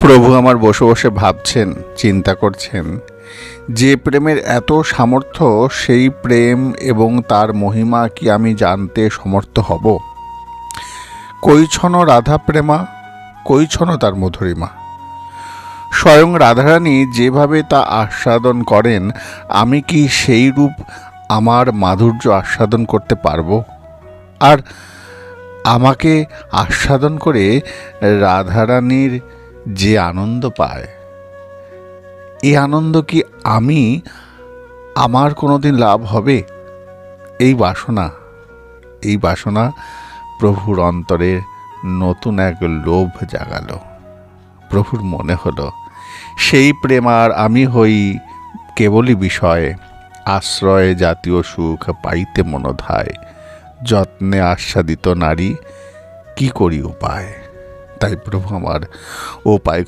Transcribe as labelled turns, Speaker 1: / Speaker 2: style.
Speaker 1: প্রভু আমার বসে বসে ভাবছেন, চিন্তা করছেন, যে প্রেমের এত সামর্থ্য, সেই প্রেম এবং তার মহিমা কি আমি জানতে সমর্থ হব? কৈছন রাধা প্রেমা, কৈছন তার মধুরিমা। স্বয়ং রাধারানী যেভাবে তা আস্বাদন করেন, আমি কি সেই রূপ আমার মাধুর্য আস্বাদন করতে পারবো? আর আমাকে আস্বাদন করে রাধারানীর যে আনন্দ পায়, এই আনন্দ কি আমার কোনোদিন লাভ হবে? এই বাসনা প্রভুর অন্তরে নতুন এক লোভ জাগালো। প্রভুর মনে হলো, সেই প্রেম আর আমি হই কেবলই বিষয়, আশ্রয়ে জাতীয় সুখ পাইতে মনোধায়, যত্নে আস্বাদিত নারী কি করি উপায়। তাই প্রভু আমার উপায়